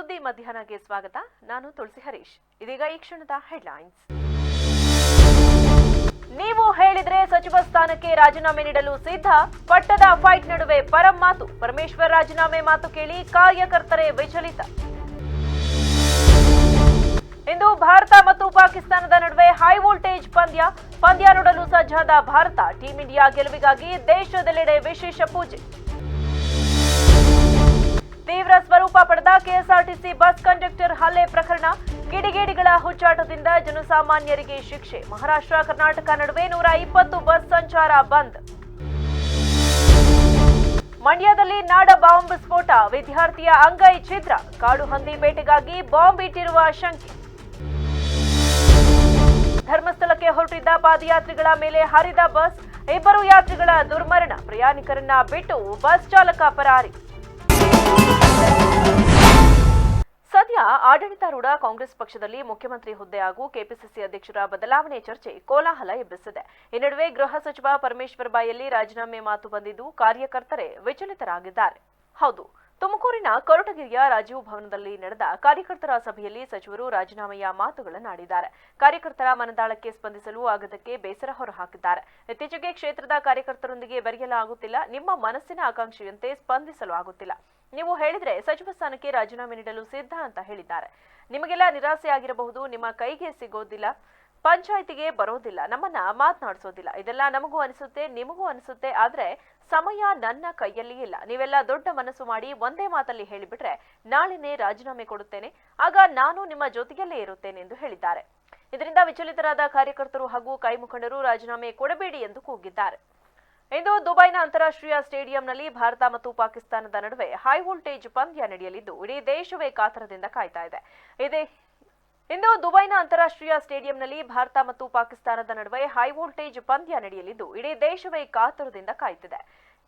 ಸುದ್ದಿ ಮಧ್ಯಾಹ್ನಕ್ಕೆ ಸ್ವಾಗತ. ನಾನು ತುಳಸಿ ಹರೀಶ್. ಇದೀಗ ಈ ಕ್ಷಣದ ಹೆಡ್ಲೈನ್ಸ್. ನೀವು ಹೇಳಿದ್ರೆ ಸಚಿವ ಸ್ಥಾನಕ್ಕೆ ರಾಜೀನಾಮೆ ನೀಡಲು ಸಿದ್ಧ. ಪಟ್ಟದ ಫೈಟ್ ನಡುವೆ ಪರಂ ಮಾತು. ಪರಮೇಶ್ವರ್ ರಾಜೀನಾಮೆ ಮಾತು ಕೇಳಿ ಕಾರ್ಯಕರ್ತರೇ ವಿಚಲಿತ. ಇಂದು ಭಾರತ ಮತ್ತು ಪಾಕಿಸ್ತಾನದ ನಡುವೆ ಹೈ ವೋಲ್ಟೇಜ್ ಪಂದ್ಯ ನೋಡಲು ಸಜ್ಜಾದ ಭಾರತ. ಟೀಂ ಇಂಡಿಯಾ ಗೆಲುವಿಗಾಗಿ ದೇಶದೆಲ್ಲೆಡೆ ವಿಶೇಷ ಪೂಜೆ. ತೀವ್ರ ಸ್ವರೂಪ ಪಡೆದ ಕೆಎಸ್ಆರ್ಟಿಸಿ ಬಸ್ ಕಂಡಕ್ಟರ್ ಹಲ್ಲೆ ಪ್ರಕರಣ. ಕಿಡಿಗೇಡಿಗಳ ಹುಚ್ಚಾಟದಿಂದ ಜನಸಾಮಾನ್ಯರಿಗೆ ಶಿಕ್ಷೆ. ಮಹಾರಾಷ್ಟ್ರ ಕರ್ನಾಟಕ ನಡುವೆ 120 ಬಸ್ ಸಂಚಾರ ಬಂದ್. ಮಂಡ್ಯದಲ್ಲಿ ನಾಡ ಬಾಂಬ್ ಸ್ಫೋಟ. ವಿದ್ಯಾರ್ಥಿಯ ಅಂಗೈ ಛಿದ್ರ. ಕಾಡು ಹಂದಿ ಬೇಟೆಗಾಗಿ ಬಾಂಬ್ ಇಟ್ಟಿರುವ ಶಂಕೆ. ಧರ್ಮಸ್ಥಳಕ್ಕೆ ಹೊರಟಿದ್ದ ಪಾದಯಾತ್ರಿಗಳ ಮೇಲೆ ಹರಿದ ಬಸ್. 2 ಯಾತ್ರಿಗಳ ದುರ್ಮರಣ. ಪ್ರಯಾಣಿಕರನ್ನ ಬಿಟ್ಟು ಬಸ್ ಚಾಲಕ ಪರಾರಿ. ಸದ್ಯ ಆಡಳಿತಾರೂಢ ಕಾಂಗ್ರೆಸ್ ಪಕ್ಷದಲ್ಲಿ ಮುಖ್ಯಮಂತ್ರಿ ಹುದ್ದೆ ಹಾಗೂ ಕೆಪಿಸಿಸಿ ಅಧ್ಯಕ್ಷರ ಬದಲಾವಣೆ ಚರ್ಚೆ ಕೋಲಾಹಲ ಎಬ್ಬಿಸಿದೆ. ಈ ನಡುವೆ ಗೃಹ ಸಚಿವ ಪರಮೇಶ್ವರ್ ಬಾಯಲ್ಲಿ ರಾಜೀನಾಮೆ ಮಾತು ಬಂದಿದ್ದು ಕಾರ್ಯಕರ್ತರೇ ವಿಚಲಿತರಾಗಿದ್ದಾರೆ. ಹೌದು, ತುಮಕೂರಿನ ಕೊರಟಗೆರೆಯ ರಾಜೀವ್ ಭವನದಲ್ಲಿ ನಡೆದ ಕಾರ್ಯಕರ್ತರ ಸಭೆಯಲ್ಲಿ ಸಚಿವರು ರಾಜೀನಾಮೆಯ ಮಾತುಗಳನ್ನಾಡಿದ್ದಾರೆ. ಕಾರ್ಯಕರ್ತರ ಮನದಾಳಕ್ಕೆ ಸ್ಪಂದಿಸಲು ಆಗದಕ್ಕೆ ಬೇಸರ ಹೊರಹಾಕಿದ್ದಾರೆ. ಇತ್ತೀಚೆಗೆ ಕ್ಷೇತ್ರದ ಕಾರ್ಯಕರ್ತರೊಂದಿಗೆ ಬೆರೆಯಲಾಗುತ್ತಿಲ್ಲ. ನಿಮ್ಮ ಮನಸ್ಸಿನ ಆಕಾಂಕ್ಷೆಯಂತೆ ಸ್ಪಂದಿಸಲು ಆಗುತ್ತಿಲ್ಲ. ನೀವು ಹೇಳಿದ್ರೆ ಸಚಿವ ಸ್ಥಾನಕ್ಕೆ ರಾಜೀನಾಮೆ ನೀಡಲು ಸಿದ್ಧ ಅಂತ ಹೇಳಿದ್ದಾರೆ. ನಿಮಗೆಲ್ಲ ನಿರಾಸೆ ಆಗಿರಬಹುದು. ನಿಮ್ಮ ಕೈಗೆ ಸಿಗೋದಿಲ್ಲ, ಪಂಚಾಯಿತಿಗೆ ಬರೋದಿಲ್ಲ, ನಮ್ಮನ್ನ ಮಾತನಾಡಿಸೋದಿಲ್ಲ. ಇದೆಲ್ಲ ನಮಗೂ ಅನಿಸುತ್ತೆ, ನಿಮಗೂ ಅನಿಸುತ್ತೆ. ಆದ್ರೆ ಸಮಯ ನನ್ನ ಕೈಯಲ್ಲಿ ಇಲ್ಲ. ನೀವೆಲ್ಲ ದೊಡ್ಡ ಮನಸ್ಸು ಮಾಡಿ ಒಂದೇ ಮಾತಲ್ಲಿ ಹೇಳಿಬಿಟ್ರೆ ನಾಳೆನೇ ರಾಜೀನಾಮೆ ಕೊಡುತ್ತೇನೆ. ಆಗ ನಾನು ನಿಮ್ಮ ಜೊತೆಯಲ್ಲೇ ಇರುತ್ತೇನೆ ಎಂದು ಹೇಳಿದ್ದಾರೆ. ಇದರಿಂದ ವಿಚಲಿತರಾದ ಕಾರ್ಯಕರ್ತರು ಹಾಗೂ ಕೈ ಮುಖಂಡರು ರಾಜೀನಾಮೆ ಕೊಡಬೇಡಿ ಎಂದು ಕೂಗಿದ್ದಾರೆ. ಇಂದು ದುಬೈನ ಅಂತಾರಾಷ್ಟ್ರೀಯ ಸ್ಟೇಡಿಯಂನಲ್ಲಿ ಭಾರತ ಮತ್ತು ಪಾಕಿಸ್ತಾನದ ನಡುವೆ ಹೈ ವೋಲ್ಟೇಜ್ ಪಂದ್ಯ ನಡೆಯಲಿದ್ದು ಇಡೀ ದೇಶವೇ ಕಾತರದಿಂದ ಕಾಯ್ತಾ ಇದೆ. ಇಂದು ದುಬೈನ ಅಂತಾರಾಷ್ಟ್ರೀಯ ಸ್ಟೇಡಿಯಂನಲ್ಲಿ ಭಾರತ ಮತ್ತು ಪಾಕಿಸ್ತಾನದ ನಡುವೆ ಹೈ ವೋಲ್ಟೇಜ್ ಪಂದ್ಯ ನಡೆಯಲಿದ್ದು ಇಡೀ ದೇಶವೇ ಕಾತರದಿಂದ ಕಾಯ್ತಿದೆ.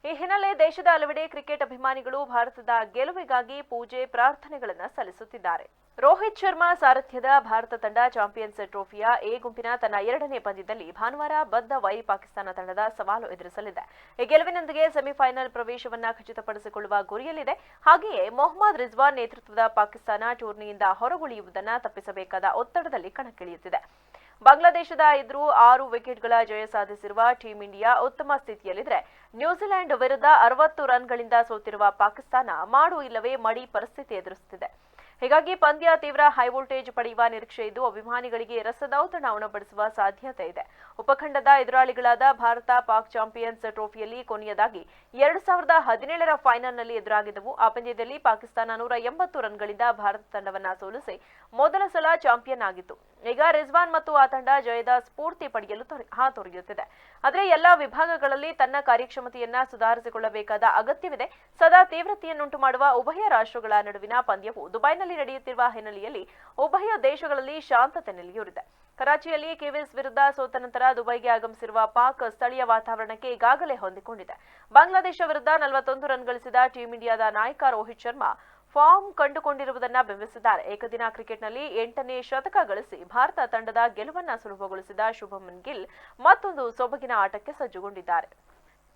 ಈ ಹಿನ್ನೆಲೆ ದೇಶದ ಹಲವೆಡೆ ಕ್ರಿಕೆಟ್ ಅಭಿಮಾನಿಗಳು ಭಾರತದ ಗೆಲುವಿಗಾಗಿ ಪೂಜೆ ಪ್ರಾರ್ಥನೆಗಳನ್ನು ಸಲ್ಲಿಸುತ್ತಿದ್ದಾರೆ. ರೋಹಿತ್ ಶರ್ಮಾ ಸಾರಥ್ಯದ ಭಾರತ ತಂಡ ಚಾಂಪಿಯನ್ಸ್ ಟ್ರೋಫಿಯ ಎ ಗುಂಪಿನ ತನ್ನ 2ನೇ ಪಂದ್ಯದಲ್ಲಿ ಭಾನುವಾರ ಬದ್ಧ ವೈರಿ ಪಾಕಿಸ್ತಾನ ತಂಡದ ಸವಾಲು ಎದುರಿಸಲಿದೆ. ಈ ಗೆಲುವಿನೊಂದಿಗೆ ಸೆಮಿಫೈನಲ್ ಪ್ರವೇಶವನ್ನ ಖಚಿತಪಡಿಸಿಕೊಳ್ಳುವ ಗುರಿಯಲ್ಲಿದೆ. ಹಾಗೆಯೇ ಮೊಹಮ್ಮದ್ ರಿಜ್ವಾನ್ ನೇತೃತ್ವದ ಪಾಕಿಸ್ತಾನ ಟೂರ್ನಿಯಿಂದ ಹೊರಗುಳಿಯುವುದನ್ನು ತಪ್ಪಿಸಬೇಕಾದ ಒತ್ತಡದಲ್ಲಿ ಕಣಕ್ಕಿಳಿಯುತ್ತಿದೆ. ಬಾಂಗ್ಲಾದೇಶದ ಎದುರು 6 ವಿಕೆಟ್ಗಳ ಜಯ ಸಾಧಿಸಿರುವ ಟೀಂ ಇಂಡಿಯಾ ಉತ್ತಮ ಸ್ಥಿತಿಯಲ್ಲಿದ್ದರೆ ನ್ಯೂಜಿಲೆಂಡ್ ವಿರುದ್ಧ 60 ರನ್ಗಳಿಂದ ಸೋತಿರುವ ಪಾಕಿಸ್ತಾನ ಮಾಡು ಇಲ್ಲವೇ ಮಡಿ ಪರಿಸ್ಥಿತಿ ಎದುರಿಸುತ್ತಿದೆ. ಹೀಗಾಗಿ ಪಂದ್ಯ ತೀವ್ರ ಹೈ ವೋಲ್ಟೇಜ್ ಪಡೆಯುವ ನಿರೀಕ್ಷೆ ಇದ್ದು ಅಭಿಮಾನಿಗಳಿಗೆ ರಸದೌತಣ ಉಣಬಡಿಸುವ ಸಾಧ್ಯತೆ ಇದೆ. ಉಪಖಂಡದ ಎದುರಾಳಿಗಳಾದ ಭಾರತ ಪಾಕ್ ಚಾಂಪಿಯನ್ಸ್ ಟ್ರೋಫಿಯಲ್ಲಿ ಕೊನೆಯದಾಗಿ 2017ರ ಫೈನಲ್ನಲ್ಲಿ ಎದುರಾಗಿದ್ದವು. ಆ ಪಂದ್ಯದಲ್ಲಿ ಪಾಕಿಸ್ತಾನ 180 ರನ್ಗಳಿಂದ ಭಾರತ ತಂಡವನ್ನ ಸೋಲಿಸಿ ಮೊದಲ ಸಲ ಚಾಂಪಿಯನ್ ಆಗಿತ್ತು. ಈಗ ರಿಜ್ವಾನ್ ಮತ್ತು ಆ ತಂಡ ಜಯದ ಸ್ಫೂರ್ತಿ ಪಡೆಯಲು ಹಾತೊರೆಯುತ್ತಿದೆ. ಆದರೆ ಎಲ್ಲಾ ವಿಭಾಗಗಳಲ್ಲಿ ತನ್ನ ಕಾರ್ಯಕ್ಷಮತೆಯನ್ನ ಸುಧಾರಿಸಿಕೊಳ್ಳಬೇಕಾದ ಅಗತ್ಯವಿದೆ. ಸದಾ ತೀವ್ರತೆಯನ್ನುಂಟು ಮಾಡುವ ಉಭಯ ರಾಷ್ಟ್ರಗಳ ನಡುವಿನ ಪಂದ್ಯವು ದುಬೈನಲ್ಲಿ ನಡೆಯುತ್ತಿರುವ ಹಿನ್ನೆಲೆಯಲ್ಲಿ ಉಭಯ ದೇಶಗಳಲ್ಲಿ ಶಾಂತತೆ ನೆಲೆಯೂರಿದೆ. ಕರಾಚಿಯಲ್ಲಿ ಕಿವೀಸ್ ವಿರುದ್ಧ ಸೋತ ನಂತರ ದುಬೈಗೆ ಆಗಮಿಸಿರುವ ಪಾಕ್ ಸ್ಥಳೀಯ ವಾತಾವರಣಕ್ಕೆ ಈಗಾಗಲೇ ಹೊಂದಿಕೊಂಡಿದೆ. ಬಾಂಗ್ಲಾದೇಶ ವಿರುದ್ಧ 41 ರನ್ ಗಳಿಸಿದ ಟೀಂ ಇಂಡಿಯಾದ ನಾಯಕ ರೋಹಿತ್ ಶರ್ಮಾ ಫಾರ್ಮ್ ಕಂಡುಕೊಂಡಿರುವುದನ್ನ ಬಿಂಬಿಸಿದ್ದಾರೆ. ಏಕದಿನ ಕ್ರಿಕೆಟ್ನಲ್ಲಿ 8ನೇ ಶತಕ ಗಳಿಸಿ ಭಾರತ ತಂಡದ ಗೆಲುವನ್ನ ಸುಲಭಗೊಳಿಸಿದ ಶುಭಮನ್ ಗಿಲ್ ಮತ್ತೊಂದು ಸೊಬಗಿನ ಆಟಕ್ಕೆ ಸಜ್ಜುಗೊಂಡಿದ್ದಾರೆ.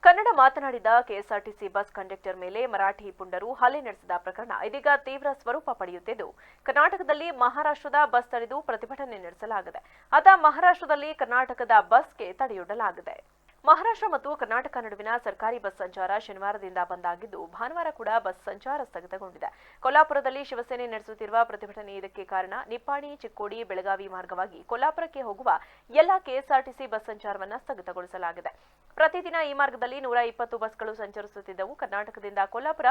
ಕನ್ನಡ ಮಾತನಾಡಿದ ಕೆಎಸ್ಆರ್ಟಿಸಿ ಬಸ್ ಕಂಡಕ್ಟರ್ ಮೇಲೆ ಮರಾಠಿ ಪುಂಡರು ಹಲ್ಲೆ ನಡೆಸಿದ ಪ್ರಕರಣ ಇದೀಗ ತೀವ್ರ ಸ್ವರೂಪ ಪಡೆಯುತ್ತಿದ್ದು ಕರ್ನಾಟಕದಲ್ಲಿ ಮಹಾರಾಷ್ಟ್ರದ ಬಸ್ ತಡೆದು ಪ್ರತಿಭಟನೆ ನಡೆಸಲಾಗಿದೆ. ಮಹಾರಾಷ್ಟ್ರದಲ್ಲಿ ಕರ್ನಾಟಕದ ಬಸ್ಗೆ ತಡೆಯೊಡ್ಡಲಾಗಿದೆ. ಮಹಾರಾಷ್ಟ್ರ ಮತ್ತು ಕರ್ನಾಟಕ ನಡುವಿನ ಸರ್ಕಾರಿ ಬಸ್ ಸಂಚಾರ ಶನಿವಾರದಿಂದ ಬಂದಾಗಿದ್ದು ಭಾನುವಾರ ಕೂಡ ಬಸ್ ಸಂಚಾರ ಸ್ಥಗಿತಗೊಂಡಿದೆ. ಕೊಲ್ಲಾಪುರದಲ್ಲಿ ಶಿವಸೇನೆ ನಡೆಸುತ್ತಿರುವ ಪ್ರತಿಭಟನೆ ಇದಕ್ಕೆ ಕಾರಣ. ನಿಪ್ಪಾಣಿ, ಚಿಕ್ಕೋಡಿ, ಬೆಳಗಾವಿ ಮಾರ್ಗವಾಗಿ ಕೊಲ್ಲಾಪುರಕ್ಕೆ ಹೋಗುವ ಎಲ್ಲಾ ಕೆಎಸ್ಆರ್ಟಿಸಿ ಬಸ್ ಸಂಚಾರವನ್ನು ಸ್ಥಗಿತಗೊಳಿಸಲಾಗಿದೆ. ಪ್ರತಿದಿನ ಈ ಮಾರ್ಗದಲ್ಲಿ 120 ಬಸ್ಗಳು ಸಂಚರಿಸುತ್ತಿದ್ದವು. ಕರ್ನಾಟಕದಿಂದ ಕೊಲ್ಲಾಪುರ,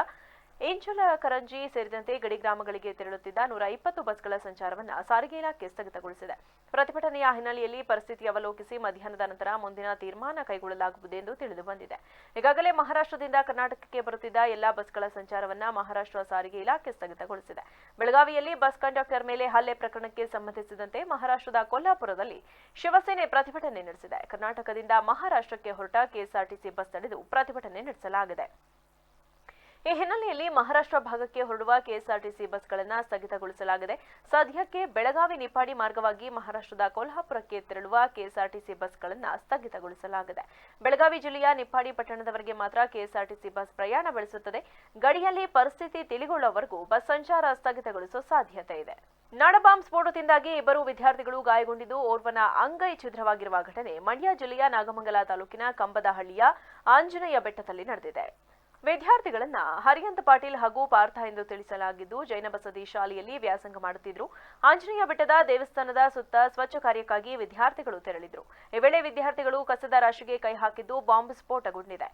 ಇಂಚಲಕರಂಜಿ ಸೇರಿದಂತೆ ಗಡಿ ಗ್ರಾಮಗಳಿಗೆ ತೆರಳುತ್ತಿದ್ದ 120 ಬಸ್ಗಳ ಸಂಚಾರವನ್ನು ಸಾರಿಗೆ ಇಲಾಖೆ ಸ್ಥಗಿತಗೊಳಿಸಿದೆ. ಪ್ರತಿಭಟನೆಯ ಹಿನ್ನೆಲೆಯಲ್ಲಿ ಪರಿಸ್ಥಿತಿ ಅವಲೋಕಿಸಿ ಮಧ್ಯಾಹ್ನದ ನಂತರ ಮುಂದಿನ ತೀರ್ಮಾನ ಕೈಗೊಳ್ಳಲಾಗುವುದು ಎಂದು ತಿಳಿದು ಬಂದಿದೆ. ಈಗಾಗಲೇ ಮಹಾರಾಷ್ಟ್ರದಿಂದ ಕರ್ನಾಟಕಕ್ಕೆ ಬರುತ್ತಿದ್ದ ಎಲ್ಲಾ ಬಸ್ಗಳ ಸಂಚಾರವನ್ನು ಮಹಾರಾಷ್ಟ್ರ ಸಾರಿಗೆ ಇಲಾಖೆ ಸ್ಥಗಿತಗೊಳಿಸಿದೆ. ಬೆಳಗಾವಿಯಲ್ಲಿ ಬಸ್ ಕಂಡಕ್ಟರ್ ಮೇಲೆ ಹಲ್ಲೆ ಪ್ರಕರಣಕ್ಕೆ ಸಂಬಂಧಿಸಿದಂತೆ ಮಹಾರಾಷ್ಟ್ರದ ಕೊಲ್ಲಾಪುರದಲ್ಲಿ ಶಿವಸೇನೆ ಪ್ರತಿಭಟನೆ ನಡೆಸಿದೆ. ಕರ್ನಾಟಕದಿಂದ ಮಹಾರಾಷ್ಟ್ರಕ್ಕೆ ಹೊರಟ ಕೆಎಸ್ಆರ್ಟಿಸಿ ಬಸ್ ತಡೆದು ಪ್ರತಿಭಟನೆ ನಡೆಸಲಾಗಿದೆ. ಈ ಹಿನ್ನೆಲೆಯಲ್ಲಿ ಮಹಾರಾಷ್ಟ್ರ ಭಾಗಕ್ಕೆ ಹೊರಡುವ ಕೆಎಸ್ಆರ್ಟಿಸಿ ಬಸ್ಗಳನ್ನು ಸ್ಥಗಿತಗೊಳಿಸಲಾಗಿದೆ. ಸದ್ಯಕ್ಕೆ ಬೆಳಗಾವಿ ನಿಪ್ಪಾಡಿ ಮಾರ್ಗವಾಗಿ ಮಹಾರಾಷ್ಟ್ರದ ಕೊಲ್ಹಾಪುರಕ್ಕೆ ತೆರಳುವ ಕೆಎಸ್ಆರ್ಟಿಸಿ ಬಸ್ಗಳನ್ನು ಸ್ಥಗಿತಗೊಳಿಸಲಾಗಿದೆ. ಬೆಳಗಾವಿ ಜಿಲ್ಲೆಯ ನಿಪ್ಪಾಡಿ ಪಟ್ಟಣದವರೆಗೆ ಮಾತ್ರ ಕೆಎಸ್ಆರ್ಟಿಸಿ ಬಸ್ ಪ್ರಯಾಣ ಬೆಳೆಸುತ್ತದೆ. ಗಡಿಯಲ್ಲಿ ಪರಿಸ್ಥಿತಿ ತಿಳಿಗೊಳ್ಳುವವರೆಗೂ ಬಸ್ ಸಂಚಾರ ಸ್ಥಗಿತಗೊಳಿಸುವ ಸಾಧ್ಯತೆ ಇದೆ. ನಾಡಬಾಂಬ್ ಸ್ಫೋಟದಿಂದಾಗಿ ಇಬ್ಬರು ವಿದ್ಯಾರ್ಥಿಗಳು ಗಾಯಗೊಂಡಿದ್ದು, ಓರ್ವನ ಅಂಗೈ ಛಿದ್ರವಾಗಿರುವ ಘಟನೆ ಮಂಡ್ಯ ಜಿಲ್ಲೆಯ ನಾಗಮಂಗಲ ತಾಲೂಕಿನ ಕಂಬದಹಳ್ಳಿಯ ಆಂಜನೇಯ ಬೆಟ್ಟದಲ್ಲಿ ನಡೆದಿದೆ. ವಿದ್ಯಾರ್ಥಿಗಳನ್ನ ಹರಿಯಂತ್ ಪಾಟೀಲ್ ಹಾಗೂ ಪಾರ್ಥ ಎಂದು ತಿಳಿಸಲಾಗಿದ್ದು, ಜೈನ ಬಸದಿ ಶಾಲೆಯಲ್ಲಿ ವ್ಯಾಸಂಗ ಮಾಡುತ್ತಿದ್ದರು. ಆಂಜನೇಯ ಬೆಟ್ಟದ ದೇವಸ್ಥಾನದ ಸುತ್ತ ಸ್ವಚ್ಛ ಕಾರ್ಯಕ್ಕಾಗಿ ವಿದ್ಯಾರ್ಥಿಗಳು ತೆರಳಿದ್ರು. ಈ ವೇಳೆ ವಿದ್ಯಾರ್ಥಿಗಳು ಕಸದ ರಾಶಿಗೆ ಕೈ ಹಾಕಿದ್ದು ಬಾಂಬ್ ಸ್ಫೋಟಗೊಂಡಿದೆ.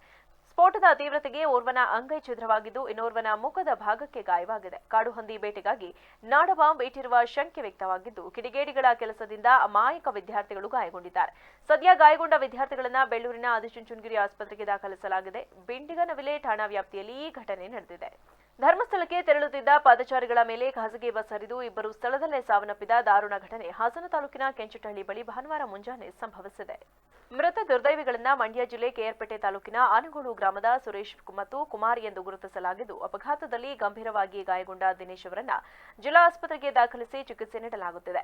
ಸ್ಫೋಟದ ತೀವ್ರತೆಗೆ ಓರ್ವನ ಅಂಗೈ ಛಿದ್ರವಾಗಿದ್ದು, ಇನ್ನೋರ್ವನ ಮುಖದ ಭಾಗಕ್ಕೆ ಗಾಯವಾಗಿದೆ. ಕಾಡು ಹಂದಿ ಬೇಟೆಗಾಗಿ ನಾಡಬಾಂಬ್ ಇಟ್ಟಿರುವ ಶಂಕೆ ವ್ಯಕ್ತವಾಗಿದ್ದು, ಕಿಡಿಗೇಡಿಗಳ ಕೆಲಸದಿಂದ ಅಮಾಯಕ ವಿದ್ಯಾರ್ಥಿಗಳು ಗಾಯಗೊಂಡಿದ್ದಾರೆ. ಸದ್ಯ ಗಾಯಗೊಂಡ ವಿದ್ಯಾರ್ಥಿಗಳನ್ನ ಬೆಳ್ಳೂರಿನ ಆದಿಚುಂಚನಗಿರಿ ಆಸ್ಪತ್ರೆಗೆ ದಾಖಲಿಸಲಾಗಿದೆ. ಬಿಂಡಿಗನವಿಲೆ ಠಾಣಾ ವ್ಯಾಪ್ತಿಯಲ್ಲಿ ಈ ಘಟನೆ ನಡೆದಿದೆ. ಧರ್ಮಸ್ಥಳಕ್ಕೆ ತೆರಳುತ್ತಿದ್ದ ಪಾದಚಾರಿಗಳ ಮೇಲೆ ಖಾಸಗಿ ಬಸ್ ಹರಿದು ಇಬ್ಬರು ಸ್ಥಳದಲ್ಲೇ ಸಾವನ್ನಪ್ಪಿದ ದಾರುಣ ಘಟನೆ ಹಾಸನ ತಾಲೂಕಿನ ಕೆಂಚಟಹಳ್ಳಿ ಬಳಿ ಭಾನುವಾರ ಮುಂಜಾನೆ ಸಂಭವಿಸಿದೆ. ಮೃತ ದುರ್ದೈವಿಗಳನ್ನ ಮಂಡ್ಯ ಜಿಲ್ಲೆ ಕೆಆರ್ಪೇಟೆ ತಾಲೂಕಿನ ಆನಗೋಡು ಗ್ರಾಮದ ಸುರೇಶ್ ಮತ್ತು ಕುಮಾರ್ ಎಂದು ಗುರುತಿಸಲಾಗಿದ್ದು, ಅಪಘಾತದಲ್ಲಿ ಗಂಭೀರವಾಗಿ ಗಾಯಗೊಂಡ ದಿನೇಶ್ ಅವರನ್ನ ಜಿಲ್ಲಾ ಆಸ್ಪತ್ರೆಗೆ ದಾಖಲಿಸಿ ಚಿಕಿತ್ಸೆ ನೀಡಲಾಗುತ್ತಿದೆ.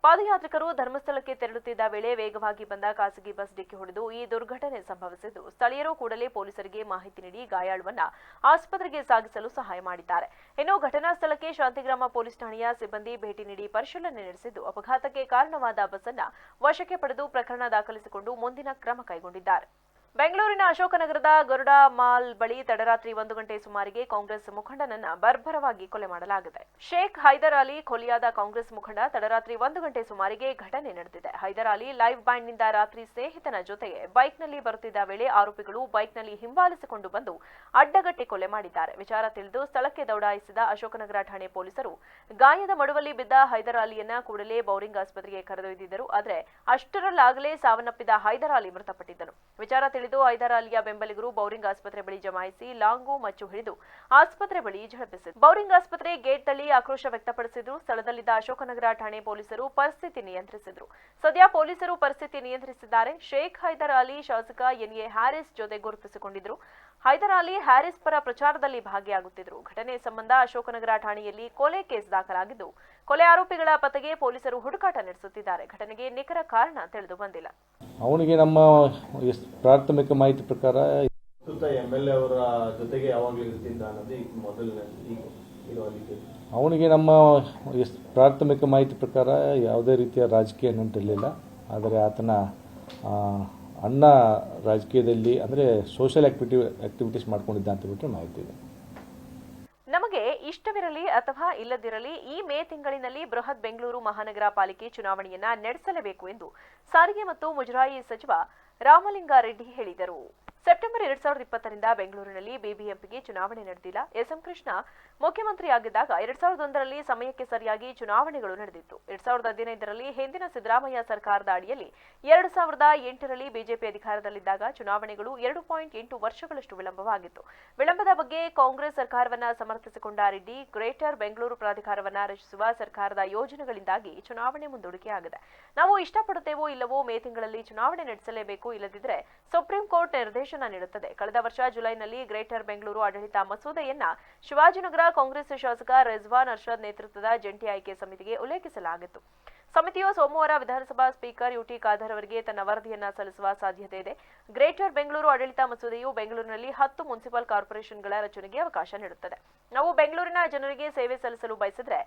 ಪಾದಯಾತ್ರಿಕರು ಧರ್ಮಸ್ಥಳಕ್ಕೆ ತೆರಳುತ್ತಿದ್ದ ವೇಳೆ ವೇಗವಾಗಿ ಬಂದ ಖಾಸಗಿ ಬಸ್ ಡಿಕ್ಕಿ ಹೊಡೆದು ಈ ದುರ್ಘಟನೆ ಸಂಭವಿಸಿದ್ದು, ಸ್ಥಳೀಯರು ಕೂಡಲೇ ಪೊಲೀಸರಿಗೆ ಮಾಹಿತಿ ನೀಡಿ ಗಾಯಾಳುವನ್ನ ಆಸ್ಪತ್ರೆಗೆ ಸಾಗಿಸಲು ಸಹಾಯ ಮಾಡಿದ್ದಾರೆ. ಇನ್ನು ಘಟನಾ ಸ್ಥಳಕ್ಕೆ ಶಾಂತಿಗ್ರಾಮ ಪೊಲೀಸ್ ಠಾಣೆಯ ಸಿಬ್ಬಂದಿ ಭೇಟಿ ನೀಡಿ ಪರಿಶೀಲನೆ ನಡೆಸಿದ್ದು, ಅಪಘಾತಕ್ಕೆ ಕಾರಣವಾದ ಬಸ್ ಅನ್ನು ವಶಕ್ಕೆ ಪಡೆದು ಪ್ರಕರಣ ದಾಖಲಿಸಿಕೊಂಡು ಮುಂದಿನ ಕ್ರಮ ಕೈಗೊಂಡಿದ್ದಾರೆ. ಬೆಂಗಳೂರಿನ ಅಶೋಕನಗರದ ಗರುಡ ಮಾಲ್ ಬಳಿ ತಡರಾತ್ರಿ 1 ಗಂಟೆ ಸುಮಾರಿಗೆ ಕಾಂಗ್ರೆಸ್ ಮುಖಂಡನನ್ನ ಬರ್ಬರವಾಗಿ ಕೊಲೆ ಮಾಡಲಾಗಿದೆ. ಶೇಖ್ ಹೈದರ್ ಅಲಿ ಕೊಲೆಯಾದ ಕಾಂಗ್ರೆಸ್ ಮುಖಂಡ ತಡರಾತ್ರಿ 1 ಗಂಟೆ ಸುಮಾರಿಗೆ ಘಟನೆ ನಡೆದಿದೆ. ಹೈದರ್ ಅಲಿ ಲೈವ್ ಬ್ಯಾಂಡ್ನಿಂದ ರಾತ್ರಿ ಸ್ನೇಹಿತನ ಜೊತೆಗೆ ಬೈಕ್ನಲ್ಲಿ ಬರುತ್ತಿದ್ದ ವೇಳೆ ಆರೋಪಿಗಳು ಬೈಕ್ನಲ್ಲಿ ಹಿಂಬಾಲಿಸಿಕೊಂಡು ಬಂದು ಅಡ್ಡಗಟ್ಟಿ ಕೊಲೆ ಮಾಡಿದ್ದಾರೆ. ವಿಚಾರ ತಿಳಿದು ಸ್ಥಳಕ್ಕೆ ದೌಡಾಯಿಸಿದ ಅಶೋಕನಗರ ಠಾಣೆ ಪೊಲೀಸರು ಗಾಯದ ಮಡುವಲ್ಲಿ ಬಿದ್ದ ಹೈದರ್ ಅಲಿಯನ್ನ ಕೂಡಲೇ ಬೌರಿಂಗ್ ಆಸ್ಪತ್ರೆಗೆ ಕರೆದೊಯ್ದಿದ್ದರು. ಆದರೆ ಅಷ್ಟರಲ್ಲಾಗಲೇ ಸಾವನ್ನಪ್ಪಿದ ಹೈದರ್ ಅಲಿ ಮೃತಪಟ್ಟಿದ್ದನು. ವಿಚಾರ ತಿಳಿದು ಹೈದರ್ ಅಲಿಯ ಬೆಂಬಲಿಗರು ಬೌರಿಂಗ್ ಆಸ್ಪತ್ರೆ ಬಳಿ ಜಮಾಯಿಸಿ ಲಾಂಗು ಮಚ್ಚು ಹಿಡಿದು ಆಸ್ಪತ್ರೆ ಬಳಿ ಝಳಪಿಸಿದರು. ಬೌರಿಂಗ್ ಆಸ್ಪತ್ರೆ ಗೇಟ್ ತಳ್ಳಿ ಆಕ್ರೋಶ ವ್ಯಕ್ತಪಡಿಸಿದ್ರು. ಸ್ಥಳದಲ್ಲಿದ್ದ ಅಶೋಕನಗರ ಠಾಣೆ ಪೊಲೀಸರು ಪರಿಸ್ಥಿತಿ ನಿಯಂತ್ರಿಸಿದ್ರು. ಸದ್ಯ ಪೊಲೀಸರು ಪರಿಸ್ಥಿತಿ ನಿಯಂತ್ರಿಸಿದ್ದಾರೆ. ಶೇಖ್ ಹೈದರ್ ಅಲಿ ಶಾಸಕ ಎನ್ಎ ಹ್ಯಾರಿಸ್ ಜೊತೆ ಗುರುತಿಸಿಕೊಂಡಿದ್ರು. ಹೈದರ್ ಅಲಿ ಹ್ಯಾರಿಸ್ ಪರ ಪ್ರಚಾರದಲ್ಲಿ ಭಾಗಿಯಾಗುತ್ತಿದ್ದರು. ಘಟನೆ ಸಂಬಂಧ ಅಶೋಕನಗರ ಠಾಣೆಯಲ್ಲಿ ಕೊಲೆ ಕೇಸ್ ದಾಖಲಾಗಿದ್ದು, ಕೊಲೆ ಆರೋಪಿಗಳ ಪತ್ತೆಗೆ ಪೊಲೀಸರು ಹುಡುಕಾಟ ನಡೆಸುತ್ತಿದ್ದಾರೆ. ಘಟನೆಗೆ ನಿಖರ ಕಾರಣ ತಿಳಿದು ಬಂದಿಲ್ಲ. ಅವನಿಗೆ ನಮ್ಮ ಪ್ರಾಥಮಿಕ ಮಾಹಿತಿ ಪ್ರಕಾರ MLA ಅವರ ಜೊತೆಗೆ ಯಾವಾಗಲೂ ಇರ್ತಿದ್ದ ಅನ್ನೋದು ಈಗ ಮೊದಲನೇ ಅವನಿಗೆ ನಮ್ಮ ಪ್ರಾಥಮಿಕ ಮಾಹಿತಿ ಪ್ರಕಾರ ಯಾವುದೇ ರೀತಿಯ ರಾಜಕೀಯ ನಂಟಿರಲಿಲ್ಲ. ಆದರೆ ಆತನ ಅಣ್ಣ ರಾಜಕೀಯದಲ್ಲಿ ಅಂದರೆ ಸೋಷಿಯಲ್ ಆಕ್ಟಿವಿಟೀಸ್ ಮಾಡ್ಕೊಂಡಿದ್ದ ಅಂತ ಬಿಟ್ಟರೆ ಮಾಹಿತಿ ಇದೆ. ನಮಗೆ ಇಷ್ಟವಿರಲಿ ಅಥವಾ ಇಲ್ಲದಿರಲಿ ಈ ಮೇ ತಿಂಗಳಿನಲ್ಲಿ ಬೃಹತ್ ಬೆಂಗಳೂರು ಮಹಾನಗರ ಪಾಲಿಕೆ ಚುನಾವಣೆಯನ್ನ ನಡೆಸಲೇಬೇಕು ಎಂದು ಸಾರಿಗೆ ಮತ್ತು ಮುಜರಾಯಿ ಸಚಿವ ರಾಮಲಿಂಗಾರೆಡ್ಡಿ ಹೇಳಿದರು. ಸೆಪ್ಟೆಂಬರ್ 2020ರಿಂದ ಬೆಂಗಳೂರಿನಲ್ಲಿ ಬಿಬಿಎಂಪಿಗೆ ಚುನಾವಣೆ ನಡೆದಿಲ್ಲ. ಎಸ್ಎಂ ಕೃಷ್ಣ ಮುಖ್ಯಮಂತ್ರಿಯಾಗಿದ್ದಾಗ 2001ರಲ್ಲಿ ಸಮಯಕ್ಕೆ ಸರಿಯಾಗಿ ಚುನಾವಣೆಗಳು ನಡೆದಿತ್ತು. 2015ರಲ್ಲಿ ಹಿಂದಿನ ಸಿದ್ದರಾಮಯ್ಯ ಸರ್ಕಾರದ ಅಡಿಯಲ್ಲಿ 2008ರಲ್ಲಿ ಬಿಜೆಪಿ ಅಧಿಕಾರದಲ್ಲಿದ್ದಾಗ ಚುನಾವಣೆಗಳು 2.8 ವರ್ಷಗಳಷ್ಟು ವಿಳಂಬವಾಗಿತ್ತು. ವಿಳಂಬದ ಬಗ್ಗೆ ಕಾಂಗ್ರೆಸ್ ಸರ್ಕಾರವನ್ನ ಸಮರ್ಥಿಸಿಕೊಂಡ ರೆಡ್ಡಿ, ಗ್ರೇಟರ್ ಬೆಂಗಳೂರು ಪ್ರಾಧಿಕಾರವನ್ನ ರಚಿಸುವ ಸರ್ಕಾರದ ಯೋಜನೆಗಳಿಂದಾಗಿ ಚುನಾವಣೆ ಮುಂದೂಡಿಕೆಯಾಗಿದೆ. ನಾವು ಇಷ್ಟಪಡುತ್ತೇವೋ ಇಲ್ಲವೋ ಮೇ ತಿಂಗಳಲ್ಲಿ ಚುನಾವಣೆ ನಡೆಸಲೇಬೇಕು, ಇಲ್ಲದಿದ್ದರೆ ಸುಪ್ರೀಂ ಕೋರ್ಟ್ ನಿರ್ದೇಶನ ನೀಡುತ್ತದೆ. ಕಳೆದ ವರ್ಷ ಜುಲೈನಲ್ಲಿ ಗ್ರೇಟರ್ ಬೆಂಗಳೂರು ಆಡಳಿತ ಮಸೂದೆಯನ್ನ ಶಿವಾಜಿನಗರ ಕಾಂಗ್ರೆಸ್ ಶಾಸಕ ರಿಜ್ವಾನ್ ಅರ್ಷದ್ ನೇತೃತ್ವದ ಜಂಟಿ ಆಯ್ಕೆ ಸಮಿತಿಗೆ ಉಲ್ಲೇಖಿಸಲಾಗಿತ್ತು. ಸಮಿತಿಯು ಸೋಮವಾರ ವಿಧಾನಸಭಾ ಸ್ಪೀಕರ್ ಯುಟಿ ಖಾದರ್ ಅವರಿಗೆ ತನ್ನ ವರದಿಯನ್ನ ಸಲ್ಲಿಸುವ ಸಾಧ್ಯತೆ ಇದೆ. ಗ್ರೇಟರ್ ಬೆಂಗಳೂರು ಆಡಳಿತ ಮಸೂದೆಯು ಬೆಂಗಳೂರಿನಲ್ಲಿ 10 ಮುನ್ಸಿಪಲ್ ಕಾರ್ಪೊರೇಷನ್ಗಳ ರಚನೆಗೆ ಅವಕಾಶ ನೀಡುತ್ತದೆ. ನಾವು ಬೆಂಗಳೂರಿನ ಜನರಿಗೆ ಸೇವೆ ಸಲ್ಲಿಸಲು ಬಯಸಿದ್ರೆ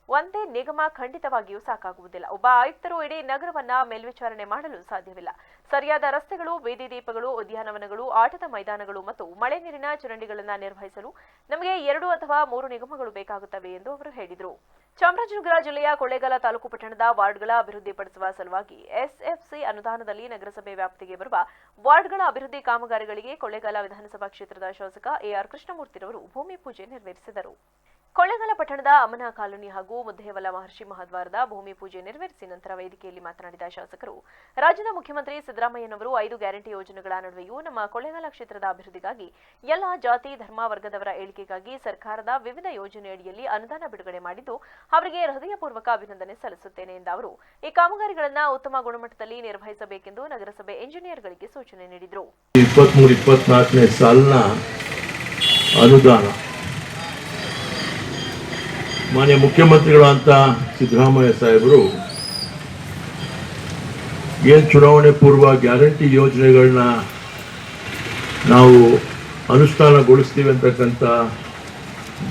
ಒಂದೇ ನಿಗಮ ಖಂಡಿತವಾಗಿಯೂ ಸಾಕಾಗುವುದಿಲ್ಲ. ಒಬ್ಬ ಆಯುಕ್ತರು ಇಡೀ ನಗರವನ್ನ ಮೇಲ್ವಿಚಾರಣೆ ಮಾಡಲು ಸಾಧ್ಯವಿಲ್ಲ. ಸರಿಯಾದ ರಸ್ತೆಗಳು, ಬೀದಿ ದೀಪಗಳು, ಉದ್ಯಾನವನಗಳು, ಆಟದ ಮೈದಾನಗಳು ಮತ್ತು ಮಳೆ ನೀರಿನ ಚರಂಡಿಗಳನ್ನು ನಿರ್ವಹಿಸಲು ನಮಗೆ 2 ಅಥವಾ 3 ನಿಗಮಗಳು ಬೇಕಾಗುತ್ತವೆ ಎಂದು ಅವರು ಹೇಳಿದರು. ಚಾಮರಾಜನಗರ ಜಿಲ್ಲೆಯ ಕೊಳ್ಳೇಗಾಲ ತಾಲೂಕು ಪಟ್ಟಣದ ವಾರ್ಡ್ಗಳ ಅಭಿವೃದ್ಧಿಪಡಿಸುವ ಸಲುವಾಗಿ ಎಸ್ಎಫ್ಸಿ ಅನುದಾನದಲ್ಲಿ ನಗರಸಭೆ ವ್ಯಾಪ್ತಿಗೆ ಬರುವ ವಾರ್ಡ್ಗಳ ಅಭಿವೃದ್ಧಿ ಕಾಮಗಾರಿಗಳಿಗೆ ಕೊಳ್ಳೇಗಾಲ ವಿಧಾನಸಭಾ ಕ್ಷೇತ್ರದ ಶಾಸಕ ಎಆರ್ ಕೃಷ್ಣಮೂರ್ತಿರವರು ಭೂಮಿ ಪೂಜೆ ನೆರವೇರಿಸಿದರು. ಕೊಳ್ಳೇಗಾಲ ಪಟ್ಟಣದ ಅಮನ ಕಾಲೋನಿ ಹಾಗೂ ಮುದ್ದೇವಲ ಮಹರ್ಷಿ ಮಹಾದ್ವಾರದ ಭೂಮಿ ಪೂಜೆ ನೆರವೇರಿಸಿ ನಂತರ ವೇದಿಕೆಯಲ್ಲಿ ಮಾತನಾಡಿದ ಶಾಸಕರು, ರಾಜ್ಯದ ಮುಖ್ಯಮಂತ್ರಿ ಸಿದ್ದರಾಮಯ್ಯನವರು 5 ಗ್ಯಾರಂಟಿ ಯೋಜನೆಗಳ ನಡುವೆಯೂ ನಮ್ಮ ಕೊಳ್ಳೇಗಾಲ ಕ್ಷೇತ್ರದ ಅಭಿವೃದ್ಧಿಗಾಗಿ ಎಲ್ಲ ಜಾತಿ, ಧರ್ಮ, ವರ್ಗದವರ ಏಳಿಗೆಗಾಗಿ ಸರ್ಕಾರದ ವಿವಿಧ ಯೋಜನೆಯಡಿಯಲ್ಲಿ ಅನುದಾನ ಬಿಡುಗಡೆ ಮಾಡಿದ್ದು ಅವರಿಗೆ ಹೃದಯಪೂರ್ವಕ ಅಭಿನಂದನೆ ಸಲ್ಲಿಸುತ್ತೇನೆ ಎಂದ ಅವರು, ಈ ಕಾಮಗಾರಿಗಳನ್ನು ಉತ್ತಮ ಗುಣಮಟ್ಟದಲ್ಲಿ ನಿರ್ವಹಿಸಬೇಕೆಂದು ನಗರಸಭೆ ಇಂಜಿನಿಯರ್ಗಳಿಗೆ ಸೂಚನೆ ನೀಡಿದರು. 23-24ನೇ ಸಾಲಿನ ಅನುದಾನ ಮಾನ್ಯ ಮುಖ್ಯಮಂತ್ರಿಗಳಂತ ಸಿದ್ದರಾಮಯ್ಯ ಸಾಹೇಬರು ಏನು ಚುನಾವಣೆ ಪೂರ್ವ ಗ್ಯಾರಂಟಿ ಯೋಜನೆಗಳನ್ನ ನಾವು ಅನುಷ್ಠಾನಗೊಳಿಸ್ತೀವಿ ಅಂತಕ್ಕಂಥ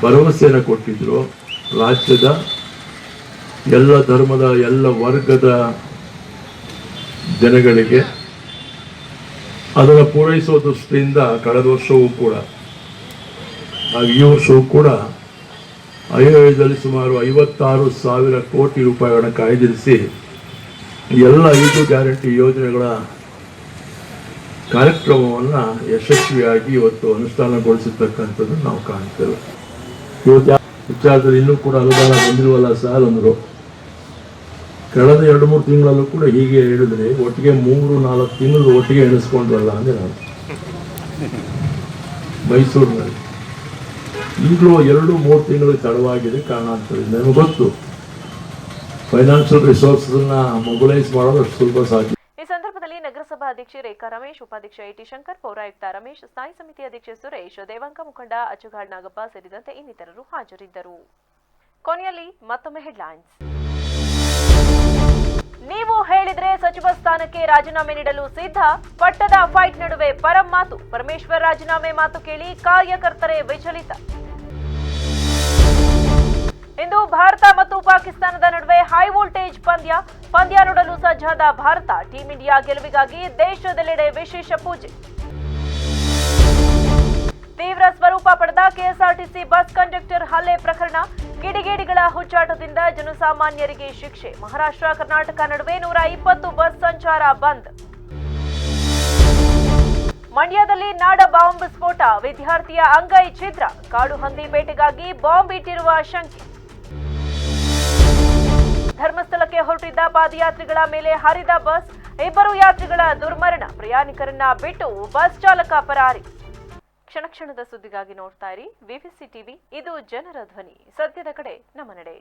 ಭರವಸೆಯನ್ನು ಕೊಟ್ಟಿದ್ರು. ರಾಜ್ಯದ ಎಲ್ಲ ಧರ್ಮದ ಎಲ್ಲ ವರ್ಗದ ಜನಗಳಿಗೆ ಅದನ್ನು ಪೂರೈಸುವ ದೃಷ್ಟಿಯಿಂದ ಕಳೆದ ವರ್ಷವೂ ಕೂಡ ಈ ವರ್ಷವೂ ಕೂಡ ಆಯವ್ಯಯದಲ್ಲಿ ಸುಮಾರು 56,000 ಕೋಟಿ ರೂಪಾಯಿಗಳನ್ನು ಕಾಯ್ದಿರಿಸಿ ಎಲ್ಲ 5 ಗ್ಯಾರಂಟಿ ಯೋಜನೆಗಳ ಕಾರ್ಯಕ್ರಮವನ್ನು ಯಶಸ್ವಿಯಾಗಿ ಇವತ್ತು ಅನುಷ್ಠಾನಗೊಳಿಸಿರ್ತಕ್ಕಂಥದ್ದನ್ನು ನಾವು ಕಾಣ್ತೇವೆ. ಇವತ್ತು ವಿಚಾರದಲ್ಲಿ ಇನ್ನೂ ಕೂಡ ಅನುದಾನ ಬಂದಿರುವಲ್ಲ ಸರ್ ಅಂದರು. ಕಳೆದ 2-3 ತಿಂಗಳಲ್ಲೂ ಕೂಡ ಹೀಗೆ ಹೇಳಿದ್ರೆ ಒಟ್ಟಿಗೆ 3-4 ತಿಂಗಳು ಒಟ್ಟಿಗೆ ಎಣಿಸ್ಕೊಂಡ್ರಲ್ಲ ಅಂದರೆ ನಾನು ಮೈಸೂರಿನಲ್ಲಿ ಈಗಲೂ 2-3 ತಿಂಗಳು ತಡವಾಗಿದೆ ಕಾರಣಾಂತರದಿಂದ. ನಮಗೆ ಗೊತ್ತು ಫೈನಾನ್ಷಿಯಲ್ ರಿಸೋರ್ಸನ್ನ ಮೊಬಿಲೈಸ್ ಮಾಡೋದು ಅಷ್ಟು ಸುಲಭ ಸಾಧ್ಯ. ಈ ಸಂದರ್ಭದಲ್ಲಿ ನಗರಸಭಾ ಅಧ್ಯಕ್ಷೆ ರೇಖಾ ರಮೇಶ್, ಉಪಾಧ್ಯಕ್ಷ ಎಟಿ ಶಂಕರ್, ಪೌರಾಯುಕ್ತ ರಮೇಶ್, ಸ್ಥಾಯಿ ಸಮಿತಿ ಅಧ್ಯಕ್ಷ ಸುರೇಶ್, ದೇವಾಂಗ ಮುಖಂಡ ಅಚ್ಚುಗಾಡ್ ನಾಗಪ್ಪ ಸೇರಿದಂತೆ ಇನ್ನಿತರರು ಹಾಜರಿದ್ದರು. ಕೊನೆಯಲ್ಲಿ ಮತ್ತೊಮ್ಮೆ ಹೆಡ್ಲೈನ್ಸ್. ನೀವು ಹೇಳಿದ್ರೆ ಸಚಿವ ಸ್ಥಾನಕ್ಕೆ ರಾಜೀನಾಮೆ ನೀಡಲು ಸಿದ್ಧ, ಪಟ್ಟದ ಫೈಟ್ ನಡುವೆ ಪರಂ ಮಾತು. ಪರಮೇಶ್ವರ್ ರಾಜೀನಾಮೆ ಮಾತು ಕೇಳಿ ಕಾರ್ಯಕರ್ತರೇ ವಿಚಲಿತ. ಇಂದು ಭಾರತ ಮತ್ತು ಪಾಕಿಸ್ತಾನದ ನಡುವೆ ಹೈ ವೋಲ್ಟೇಜ್ ಪಂದ್ಯ ನೋಡಲು ಸಜ್ಜಾದ ಭಾರತ. ಟೀಂ ಇಂಡಿಯಾ ಗೆಲುವಿಗಾಗಿ ದೇಶದೆಲ್ಲೆಡೆ ವಿಶೇಷ ಪೂಜೆ. ತೀವ್ರ ಸ್ವರೂಪ ಪಡೆದ ಕೆಎಸ್ಆರ್ಟಿಸಿ ಬಸ್ ಕಂಡಕ್ಟರ್ ಹಲ್ಲೆ ಪ್ರಕರಣ. ಕಿಡಿಗೇಡಿಗಳ ಹುಚ್ಚಾಟದಿಂದ ಜನಸಾಮಾನ್ಯರಿಗೆ ಶಿಕ್ಷೆ. ಮಹಾರಾಷ್ಟ್ರ ಕರ್ನಾಟಕ ನಡುವೆ 120 ಬಸ್ ಸಂಚಾರ ಬಂದ್. ಮಂಡ್ಯದಲ್ಲಿ ನಾಡ ಬಾಂಬ್ ಸ್ಫೋಟ, ವಿದ್ಯಾರ್ಥಿಯ ಅಂಗೈ ಛಿದ್ರ. ಕಾಡು ಹಂದಿ ಬೇಟೆಗಾಗಿ ಬಾಂಬ್ ಇಟ್ಟಿರುವ ಶಂಕೆ. ಧರ್ಮಸ್ಥಳಕ್ಕೆ ಹೊರಟಿದ್ದ ಪಾದಯಾತ್ರಿಗಳ ಮೇಲೆ ಹರಿದ ಬಸ್, 2 ಯಾತ್ರಿಗಳ ದುರ್ಮರಣ. ಪ್ರಯಾಣಿಕರನ್ನ ಬಿಟ್ಟು ಬಸ್ ಚಾಲಕ ಪರಾರಿ. ಕ್ಷಣ ಕ್ಷಣದ ಸುದ್ದಿಗಾಗಿ ನೋಡ್ತಾ ಇರಿ ವಿವಿಸಿ ಟಿವಿ. ಇದು ಜನರ ಧ್ವನಿ, ಸತ್ಯದ ಕಡೆ ನಮ್ಮ ನಡೆ.